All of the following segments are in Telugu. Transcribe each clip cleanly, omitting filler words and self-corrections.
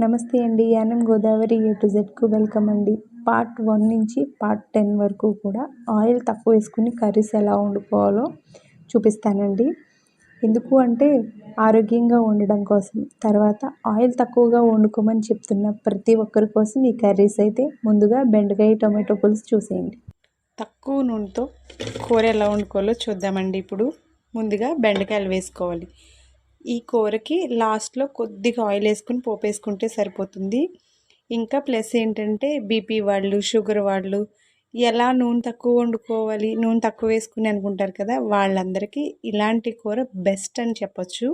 నమస్తే అండి. Yanam Godavari A to జెడ్‌కు welcome అండి. పార్ట్ 1 నుంచి పార్ట్ 10 వరకు కూడా ఆయిల్ తక్కువ వేసుకుని కర్రీస్ ఎలా వండుకోవాలో చూపిస్తానండి. ఎందుకు అంటే ఆరోగ్యంగా ఉండడం కోసం. తర్వాత ఆయిల్ తక్కువగా వండుకోమని చెప్తున్న ప్రతి ఒక్కరి కోసం ఈ కర్రీస్ అయితే ముందుగా బెండకాయ టొమాటో పులుసు చూసేయండి. తక్కువ నూనెతో కూర ఎలా వండుకోవాలో చూద్దామండి. ఇప్పుడు ముందుగా బెండకాయలు వేసుకోవాలి. ఈ కూరకి లాస్ట్లో కొద్దిగా ఆయిల్ వేసుకుని పోపు వేసుకుంటే సరిపోతుంది. ఇంకా ప్లస్ ఏంటంటే బీపీ వాళ్ళు, షుగర్ వాళ్ళు ఎలా నూనె తక్కువ వండుకోవాలి, నూనె తక్కువ వేసుకుని అనుకుంటారు కదా, వాళ్ళందరికీ ఇలాంటి కూర బెస్ట్ అని చెప్పొచ్చు.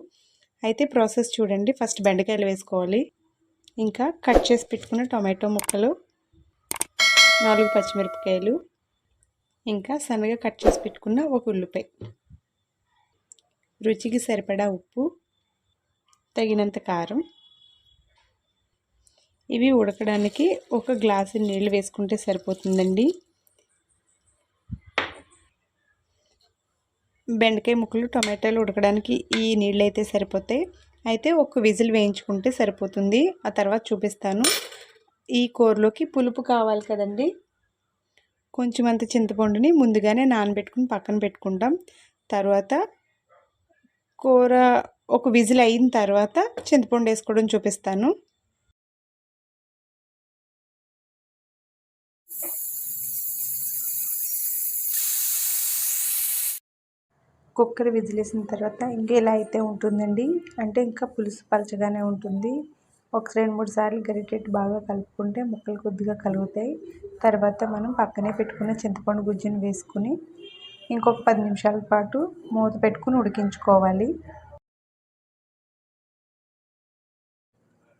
అయితే ప్రాసెస్ చూడండి. ఫస్ట్ బెండకాయలు వేసుకోవాలి. ఇంకా కట్ చేసి పెట్టుకున్న టొమాటో ముక్కలు, 4 పచ్చిమిరపకాయలు, ఇంకా సన్నగా కట్ చేసి పెట్టుకున్న ఒక ఉల్లిపాయ, రుచికి సరిపడా ఉప్పు, తగినంత కారం. ఇవి ఉడకడానికి ఒక గ్లాసు నీళ్ళు వేసుకుంటే సరిపోతుందండి. బెండకాయ ముక్కలు, టొమాటోలు ఉడకడానికి ఈ నీళ్ళు అయితే సరిపోతాయి. అయితే ఒక విజిల్ వేయించుకుంటే సరిపోతుంది. ఆ తర్వాత చూపిస్తాను. ఈ కూరలోకి పులుపు కావాలి కదండి. కొంచెం అంత చింతపండుని ముందుగానే నానబెట్టుకుని పక్కన పెట్టుకుంటాం. తర్వాత కూర ఒక విజిల్ అయిన తర్వాత చింతపండు వేసుకోవడం చూపిస్తాను. కుక్కర్ విజిల్ వేసిన తర్వాత ఇంకా ఇలా అయితే ఉంటుందండి. అంటే ఇంకా పులుసు పలచగానే ఉంటుంది. ఒక 2-3 సార్లు గరిటెట్టి బాగా కలుపుకుంటే ముక్కలు కొద్దిగా కలుగుతాయి. తర్వాత మనం పక్కనే పెట్టుకున్న చింతపండు గుజ్జుని వేసుకుని ఇంకొక 10 నిమిషాల పాటు మూత పెట్టుకుని ఉడికించుకోవాలి.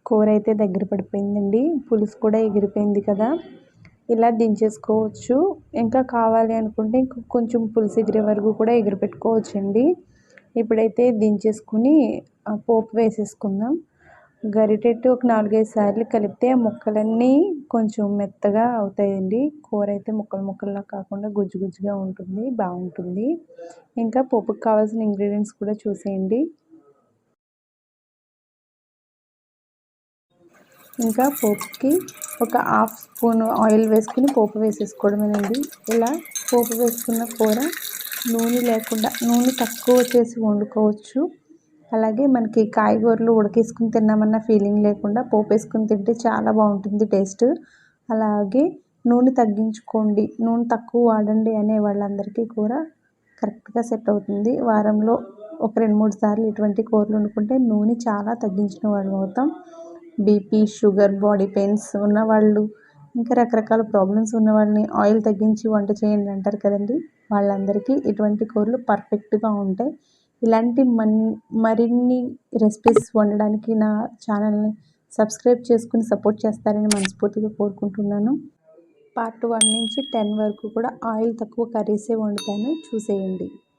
కూర అయితే దగ్గర పడిపోయిందండి. పులుసు కూడా ఎగిరిపోయింది కదా. ఇలా దించేసుకోవచ్చు. ఇంకా కావాలి అనుకుంటే కొంచెం పులుసు ఎగిరే వరకు కూడా ఎగిరిపెట్టుకోవచ్చండి. ఇప్పుడైతే దించేసుకుని పోపు వేసేసుకుందాం. గరిటెట్టి ఒక 4-5 సార్లు కలిపితే ఆ ముక్కలన్నీ కొంచెం మెత్తగా అవుతాయండి. కూర అయితే ముక్కల్లా కాకుండా గుజ్జు గుజ్జుగా ఉంటుంది, బాగుంటుంది. ఇంకా పోపుకి కావాల్సిన ఇంగ్రీడియంట్స్ కూడా చూసేయండి. ఇంకా పోపుకి ఒక 1/2 స్పూన్ ఆయిల్ వేసుకుని పోపు వేసేసుకోవడమేనండి. ఇలా పోపు వేసుకున్న కూర నూనె లేకుండా, నూనె తక్కువ చేసి వండుకోవచ్చు. అలాగే మనకి కాయగూరలు ఉడకేసుకుని తిన్నామన్న ఫీలింగ్ లేకుండా పోపు వేసుకుని తింటే చాలా బాగుంటుంది టేస్ట్. అలాగే నూనె తగ్గించుకోండి, నూనె తక్కువ వాడండి అనే వాళ్ళందరికీ కూర కరెక్ట్గా సెట్ అవుతుంది. వారంలో ఒక 2-3 సార్లు ఇటువంటి కూరలు వండుకుంటే నూనె చాలా తగ్గించిన వాళ్ళు అవుతాం. బీపీ, షుగర్, బాడీ పెయిన్స్ ఉన్నవాళ్ళు, ఇంకా రకరకాల ప్రాబ్లమ్స్ ఉన్న వాళ్ళని ఆయిల్ తగ్గించి వంట చేయండి అంటారు కదండి, వాళ్ళందరికీ ఇటువంటి కూరలు పర్ఫెక్ట్గా ఉంటాయి. ఇలాంటి మరిన్ని రెసిపీస్ వండడానికి నా ఛానల్ని సబ్స్క్రైబ్ చేసుకుని సపోర్ట్ చేస్తారని మనస్ఫూర్తిగా కోరుకుంటున్నాను. పార్ట్ 1 నుంచి 10 వరకు కూడా ఆయిల్ తక్కువ కర్రీసే వండుతాను, చూసేయండి.